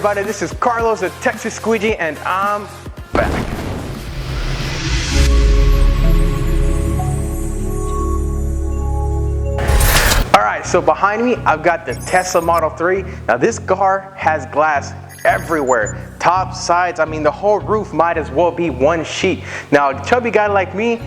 everybody, this is Carlos, the Texas Squeegee, and I'm back. Alright, so behind me, I've got the Tesla Model 3. Now this car has glass everywhere. Top, sides, I mean the whole roof might as well be one sheet. Now a chubby guy like me,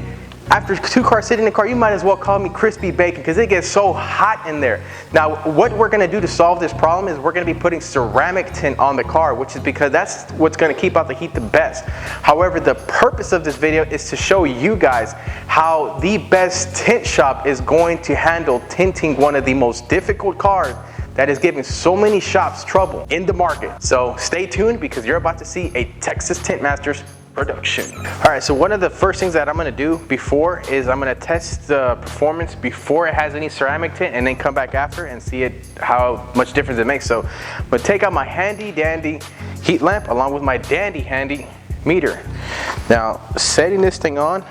after 2 cars sitting in the car, you might as well call me crispy bacon because it gets so hot in there. Now, what we're going to do to solve this problem is we're going to be putting ceramic tint on the car, which is because that's what's going to keep out the heat the best. However, the purpose of this video is to show you guys how the best tint shop is going to handle tinting one of the most difficult cars that is giving so many shops trouble in the market. So stay tuned because you're about to see a Texas Tint Masters production. All right, so one of the first things that I'm going to do before is I'm going to test the performance before it has any ceramic tint and then come back after and see how much difference it makes. So I'm going to take out my handy dandy heat lamp along with my dandy handy meter. Now setting this thing on,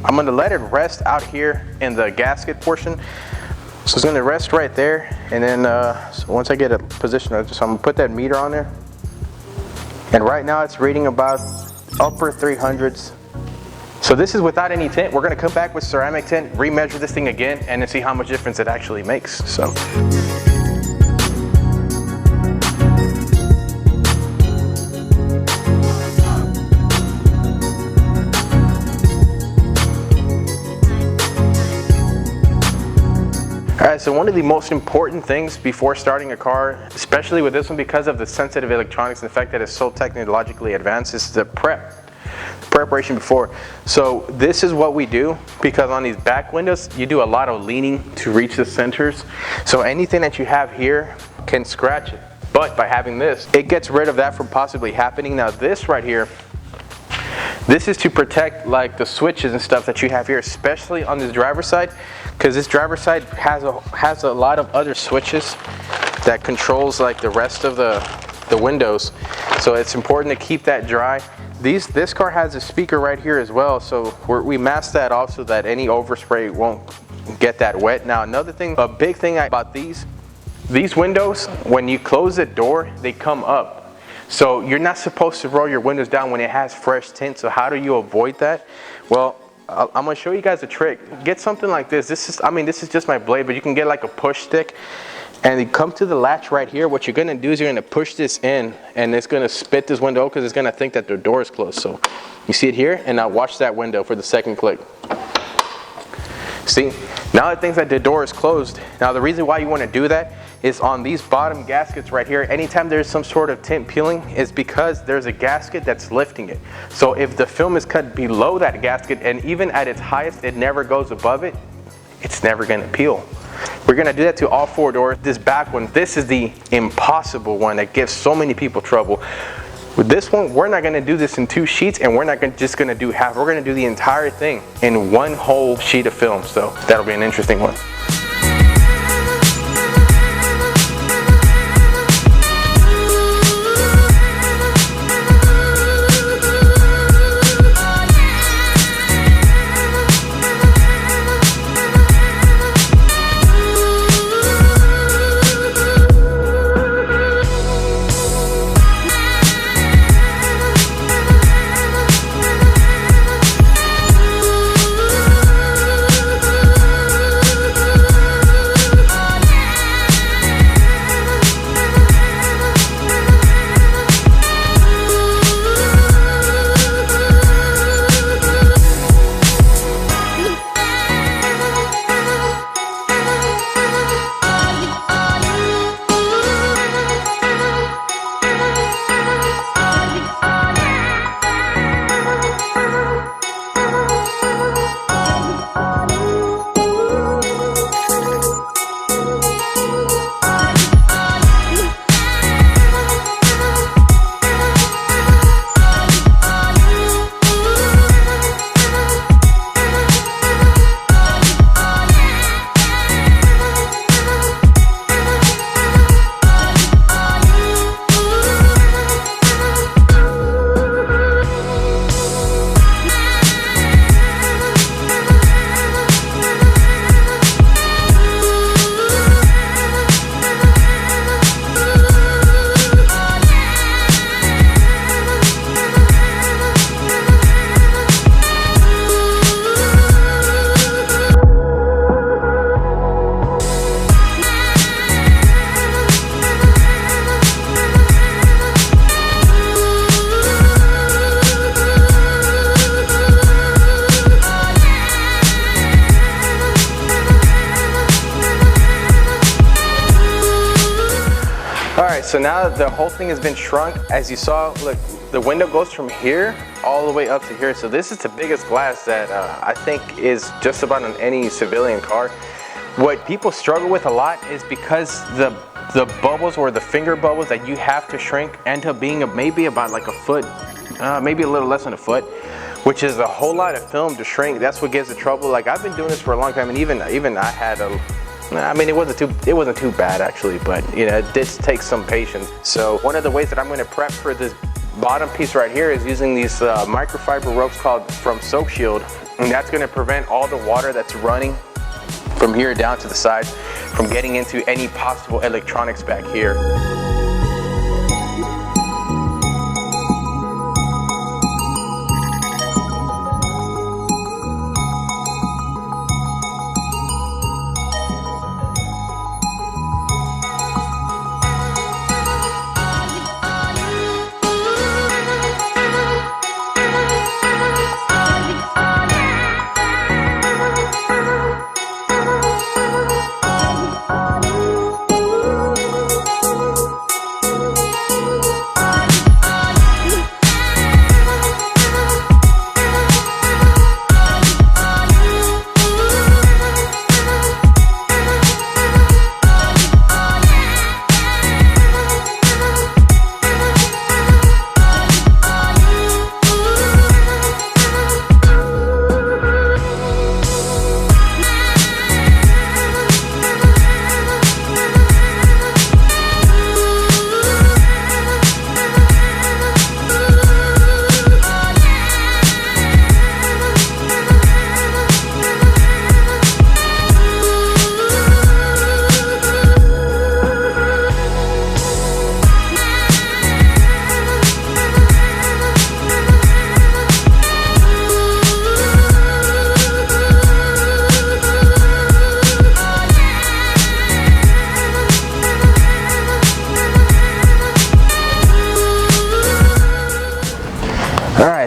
I'm going to let it rest out here in the gasket portion. So it's going to rest right there, and then so once I get a position, so I'm going to put that meter on there, and right now it's reading about upper 300s. So this is without any tint. We're going to come back with ceramic tint, remeasure this thing again, and then see how much difference it actually makes. So alright, so one of the most important things before starting a car, especially with this one because of the sensitive electronics and the fact that it's so technologically advanced, is the preparation before. So this is what we do, because on these back windows you do a lot of leaning to reach the centers. So anything that you have here can scratch it. But by having this, it gets rid of that from possibly happening. Now this right here, this is to protect like the switches and stuff that you have here, especially on this driver's side, because this driver's side has a lot of other switches that controls like the rest of the windows. So it's important to keep that dry. This car has a speaker right here as well, so we mask that off so that any overspray won't get that wet. Now another thing, a big thing about these windows, when you close the door, they come up. So you're not supposed to roll your windows down when it has fresh tint. So how do you avoid that? Well, I'm going to show you guys a trick. Get something like this. This is just my blade, but you can get like a push stick, and you come to the latch right here. What you're going to do is you're going to push this in, and it's going to spit this window because it's going to think that the door is closed. So you see it here, and now watch that window for the second click. See, now it thinks that the door is closed. Now the reason why you want to do that is on these bottom gaskets right here. Anytime there's some sort of tint peeling, is because there's a gasket that's lifting it. So if the film is cut below that gasket, and even at its highest it never goes above it, it's never going to peel. We're going to do that to all 4 doors. This back one, this is the impossible one that gives so many people trouble. With this one, we're not going to do this in 2 sheets, and we're not just going to do half. We're going to do the entire thing in one whole sheet of film. So that'll be an interesting one. so now the whole thing has been shrunk. As you saw, look, the window goes from here all the way up to here. So this is the biggest glass that I think is just about on any civilian car. What people struggle with a lot is because the bubbles or the finger bubbles that you have to shrink end up being maybe about like a foot, maybe a little less than a foot, which is a whole lot of film to shrink. That's what gives the trouble. Like, I've been doing this for a long time, and even I had I mean, it wasn't too bad actually, but you know, it did take some patience. So one of the ways that I'm going to prep for this bottom piece right here is using these microfiber ropes called from Soak Shield, and that's going to prevent all the water that's running from here down to the side from getting into any possible electronics back here.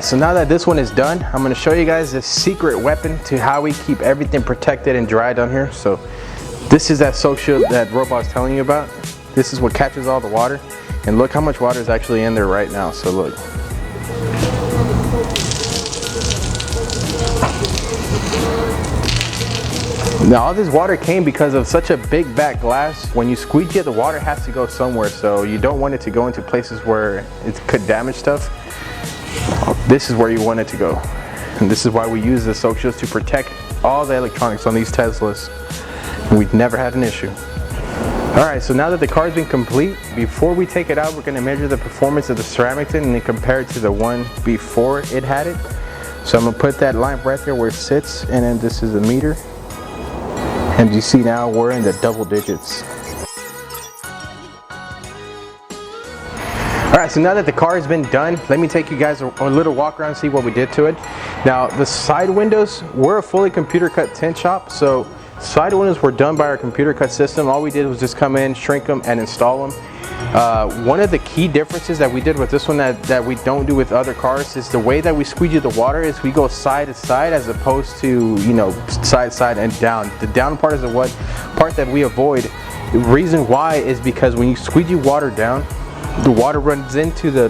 So now that this one is done, I'm going to show you guys the secret weapon to how we keep everything protected and dry down here. So this is that soak shield that rope I was telling you about. This is what catches all the water, and look how much water is actually in there right now. So look. Now all this water came because of such a big back glass. When you squeegee it, the water has to go somewhere, so you don't want it to go into places where it could damage stuff. This is where you want it to go, and this is why we use the soak shields to protect all the electronics on these Teslas, and we've never had an issue. Alright, so now that the car's been complete, before we take it out, we're going to measure the performance of the ceramic tint and then compare it to the one before it had it. So I'm going to put that line right there where it sits, and then this is the meter, and you see now we're in the double digits. Alright, so now that the car has been done, let me take you guys a little walk around and see what we did to it. Now, the side windows, we're a fully computer cut tint shop, so side windows were done by our computer cut system. All we did was just come in, shrink them, and install them. One of the key differences that we did with this one that we don't do with other cars is the way that we squeegee the water is we go side to side as opposed to, you know, side to side and down. The down part is the part that we avoid. The reason why is because when you squeegee water down, the water runs into the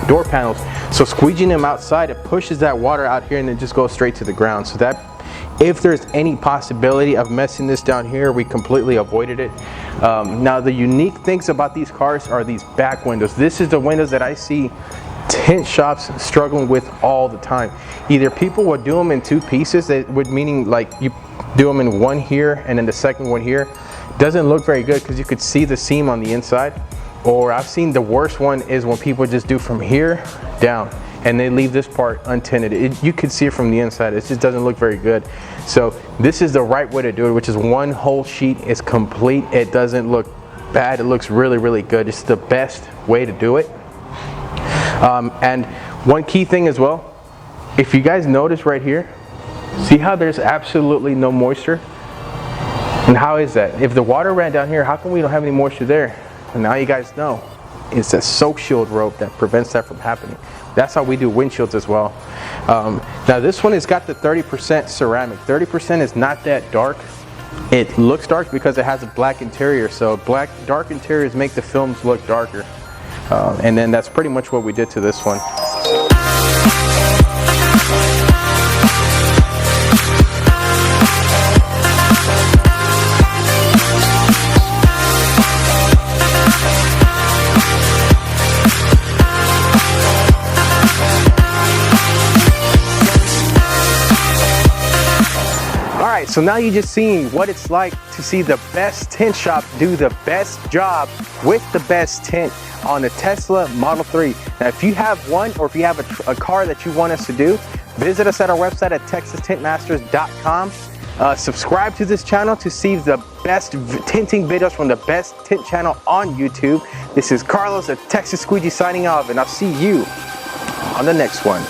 door panels, so squeegeeing them outside, it pushes that water out here and it just goes straight to the ground. So that if there's any possibility of messing this down here, we completely avoided it. Now the unique things about these cars are these back windows. This is the windows that I see tint shops struggling with all the time. Either people would do them in two pieces, that would meaning like you do them in one here and then the second one here. Doesn't look very good because you could see the seam on the inside. Or I've seen the worst one is when people just do from here down and they leave this part untinted. You could see it from the inside. It just doesn't look very good. So this is the right way to do it, which is one whole sheet is complete. It doesn't look bad. It looks really, really good. It's the best way to do it. And one key thing as well, if you guys notice right here, see how there's absolutely no moisture? And how is that? If the water ran down here, how come we don't have any moisture there? And now you guys know it's a soak shield rope that prevents that from happening. That's how we do windshields as well. Now this one has got the 30% ceramic. 30% is not that dark. It looks dark because it has a black interior, so dark interiors make the films look darker. And then that's pretty much what we did to this one. Alright, so now you just seen what it's like to see the best tint shop do the best job with the best tint on the Tesla Model 3. Now if you have one, or if you have a car that you want us to do, visit us at our website at texastintmasters.com. Subscribe to this channel to see the best tinting videos from the best tint channel on YouTube. This is Carlos at Texas Squeegee signing off, and I'll see you on the next one.